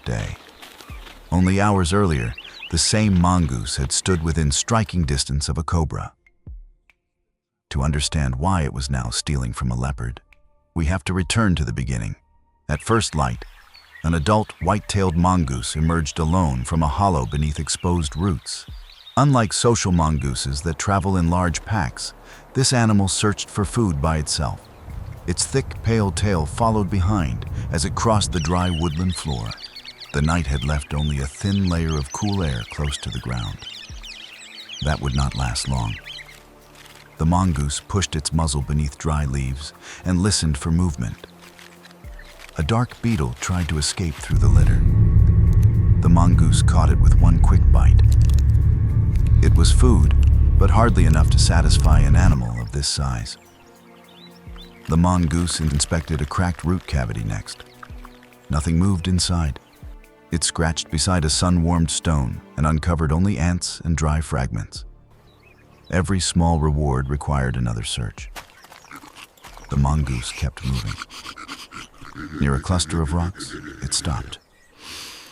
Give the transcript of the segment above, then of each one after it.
day. Only hours earlier, the same mongoose had stood within striking distance of a cobra. To understand why it was now stealing from a leopard, we have to return to the beginning. At first light, an adult white-tailed mongoose emerged alone from a hollow beneath exposed roots. Unlike social mongooses that travel in large packs, this animal searched for food by itself. Its thick, pale tail followed behind as it crossed the dry woodland floor. The night had left only a thin layer of cool air close to the ground. That would not last long. The mongoose pushed its muzzle beneath dry leaves and listened for movement. A dark beetle tried to escape through the litter. The mongoose caught it with one quick bite. It was food, but hardly enough to satisfy an animal of this size. The mongoose inspected a cracked root cavity next. Nothing moved inside. It scratched beside a sun-warmed stone and uncovered only ants and dry fragments. Every small reward required another search. The mongoose kept moving. Near a cluster of rocks, it stopped.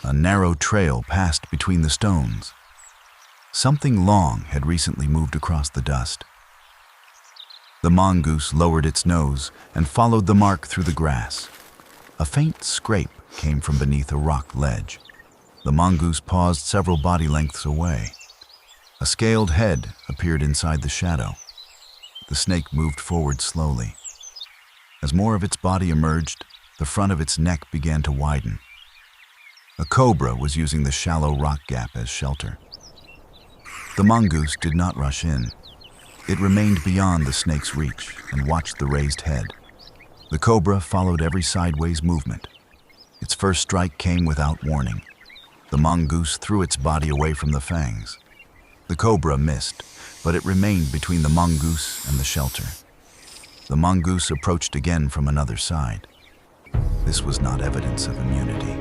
A narrow trail passed between the stones. Something long had recently moved across the dust. The mongoose lowered its nose and followed the mark through the grass. A faint scrape came from beneath a rock ledge. The mongoose paused several body lengths away. A scaled head appeared inside the shadow. The snake moved forward slowly. As more of its body emerged, the front of its neck began to widen. A cobra was using the shallow rock gap as shelter. The mongoose did not rush in. It remained beyond the snake's reach and watched the raised head. The cobra followed every sideways movement. Its first strike came without warning. The mongoose threw its body away from the fangs. The cobra missed, but it remained between the mongoose and the shelter. The mongoose approached again from another side. This was not evidence of immunity.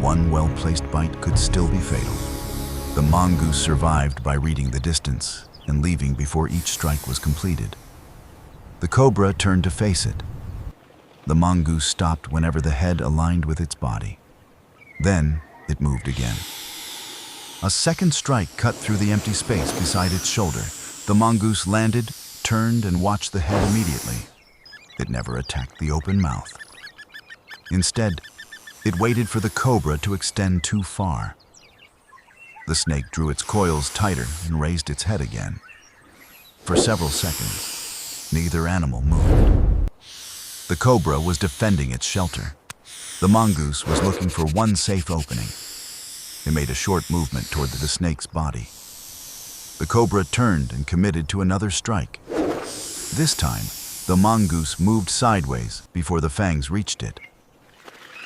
One well-placed bite could still be fatal. The mongoose survived by reading the distance and leaving before each strike was completed. The cobra turned to face it. The mongoose stopped whenever the head aligned with its body. Then it moved again. A second strike cut through the empty space beside its shoulder. The mongoose landed, turned, and watched the head immediately. It never attacked the open mouth. Instead, it waited for the cobra to extend too far. The snake drew its coils tighter and raised its head again. For several seconds, neither animal moved. The cobra was defending its shelter. The mongoose was looking for one safe opening. It made a short movement toward the snake's body. The cobra turned and committed to another strike. This time, the mongoose moved sideways before the fangs reached it.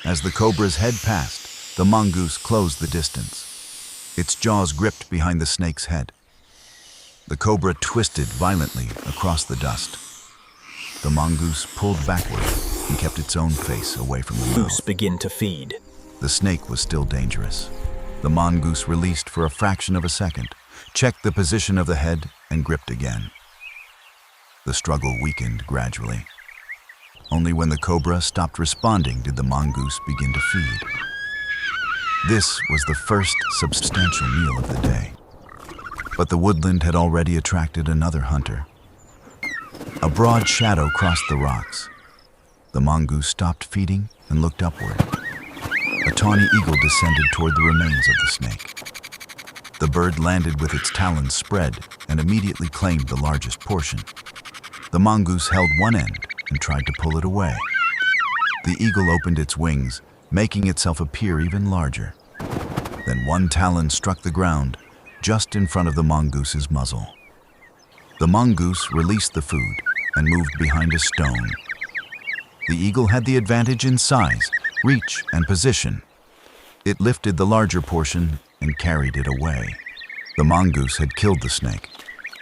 As the cobra's head passed, the mongoose closed the distance. Its jaws gripped behind the snake's head. The cobra twisted violently across the dust. The mongoose pulled backward and kept its own face away from the Moose mouth. begin to feed. The snake was still dangerous. The mongoose released for a fraction of a second, checked the position of the head, and gripped again. The struggle weakened gradually. Only when the cobra stopped responding did the mongoose begin to feed. This was the first substantial meal of the day. But the woodland had already attracted another hunter. A broad shadow crossed the rocks. The mongoose stopped feeding and looked upward. A tawny eagle descended toward the remains of the snake. The bird landed with its talons spread and immediately claimed the largest portion. The mongoose held one end and tried to pull it away. The eagle opened its wings, making itself appear even larger. Then one talon struck the ground just in front of the mongoose's muzzle. The mongoose released the food and moved behind a stone. The eagle had the advantage in size, reach, and position. It lifted the larger portion and carried it away. The mongoose had killed the snake,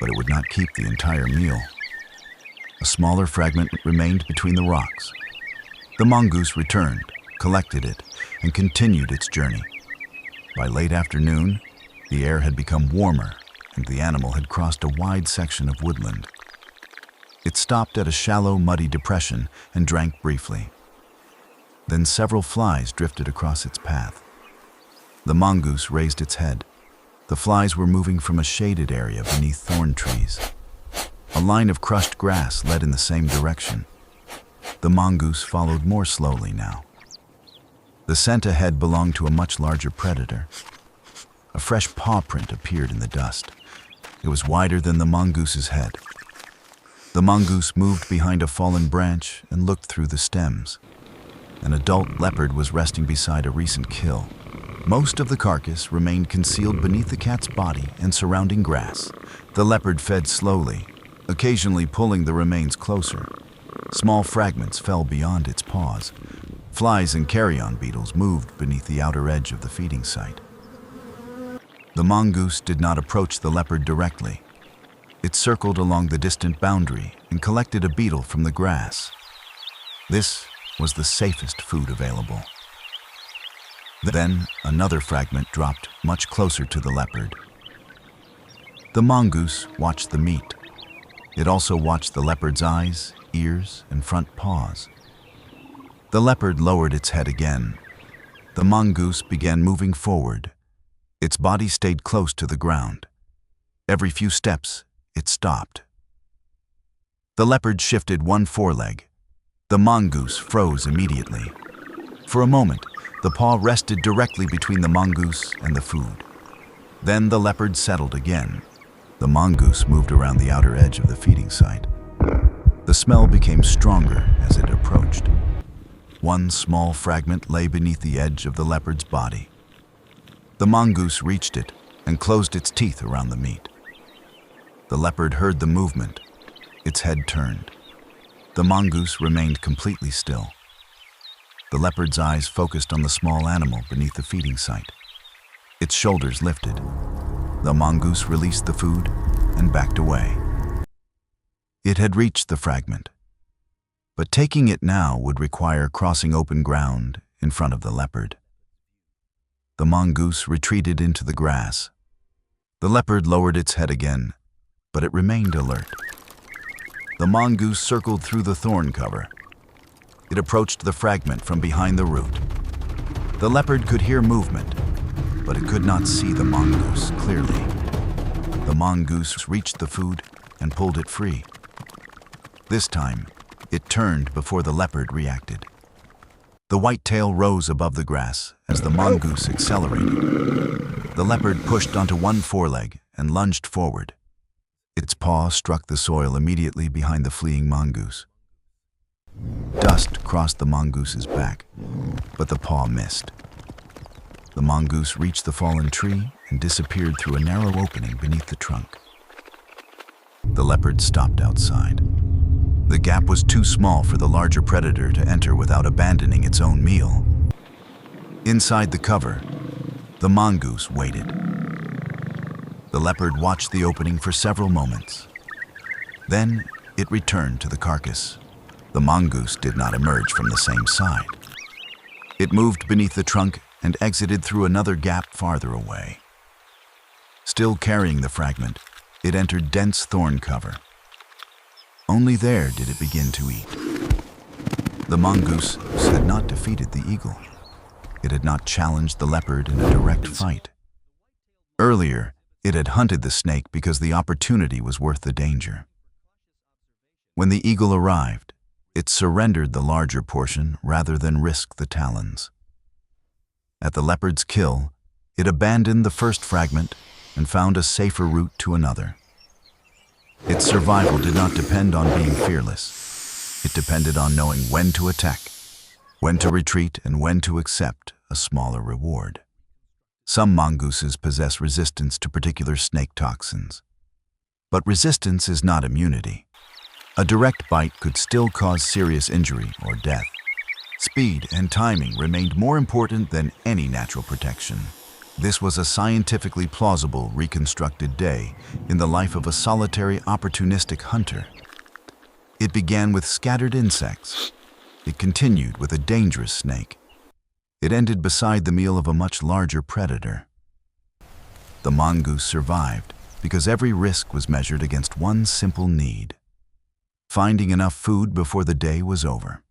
but it would not keep the entire meal. A smaller fragment remained between the rocks. The mongoose returned, collected it, and continued its journey. By late afternoon, the air had become warmer, and the animal had crossed a wide section of woodland. It stopped at a shallow, muddy depression and drank briefly. Then several flies drifted across its path. The mongoose raised its head. The flies were moving from a shaded area beneath thorn trees. A line of crushed grass led in the same direction. The mongoose followed more slowly now. The scent ahead belonged to a much larger predator. A fresh paw print appeared in the dust. It was wider than the mongoose's head. The mongoose moved behind a fallen branch and looked through the stems. An adult leopard was resting beside a recent kill. Most of the carcass remained concealed beneath the cat's body and surrounding grass. The leopard fed slowly, occasionally pulling the remains closer. Small fragments fell beyond its paws. Flies and carrion beetles moved beneath the outer edge of the feeding site. The mongoose did not approach the leopard directly. It circled along the distant boundary and collected a beetle from the grass. This was the safest food available. Then another fragment dropped much closer to the leopard. The mongoose watched the meat. It also watched the leopard's eyes, ears, and front paws. The leopard lowered its head again. The mongoose began moving forward. Its body stayed close to the ground. Every few steps, it stopped. The leopard shifted one foreleg. The mongoose froze immediately. For a moment, the paw rested directly between the mongoose and the food. Then the leopard settled again. The mongoose moved around the outer edge of the feeding site. The smell became stronger as it approached. One small fragment lay beneath the edge of the leopard's body. The mongoose reached it and closed its teeth around the meat. The leopard heard the movement. Its head turned. The mongoose remained completely still. The leopard's eyes focused on the small animal beneath the feeding site. Its shoulders lifted. The mongoose released the food and backed away. It had reached the fragment, but taking it now would require crossing open ground in front of the leopard. The mongoose retreated into the grass. The leopard lowered its head again, but it remained alert. The mongoose circled through the thorn cover. It approached the fragment from behind the root. The leopard could hear movement, but it could not see the mongoose clearly. The mongoose reached the food and pulled it free. This time, it turned before the leopard reacted. The white tail rose above the grass as the mongoose accelerated. The leopard pushed onto one foreleg and lunged forward. Its paw struck the soil immediately behind the fleeing mongoose. Dust crossed the mongoose's back, but the paw missed. The mongoose reached the fallen tree and disappeared through a narrow opening beneath the trunk. The leopard stopped outside. The gap was too small for the larger predator to enter without abandoning its own meal. Inside the cover, the mongoose waited. The leopard watched the opening for several moments. Then it returned to the carcass. The mongoose did not emerge from the same side. It moved beneath the trunk and exited through another gap farther away. Still carrying the fragment, it entered dense thorn cover. Only there did it begin to eat. The mongoose had not defeated the eagle. It had not challenged the leopard in a direct fight. Earlier, it had hunted the snake because the opportunity was worth the danger. When the eagle arrived, it surrendered the larger portion rather than risk the talons. At the leopard's kill, it abandoned the first fragment and found a safer route to another. Its survival did not depend on being fearless. It depended on knowing when to attack, when to retreat, and when to accept a smaller reward. Some mongooses possess resistance to particular snake toxins. But resistance is not immunity. A direct bite could still cause serious injury or death. Speed and timing remained more important than any natural protection. This was a scientifically plausible, reconstructed day in the life of a solitary, opportunistic hunter. It began with scattered insects. It continued with a dangerous snake. It ended beside the meal of a much larger predator. The mongoose survived because every risk was measured against one simple need: finding enough food before the day was over.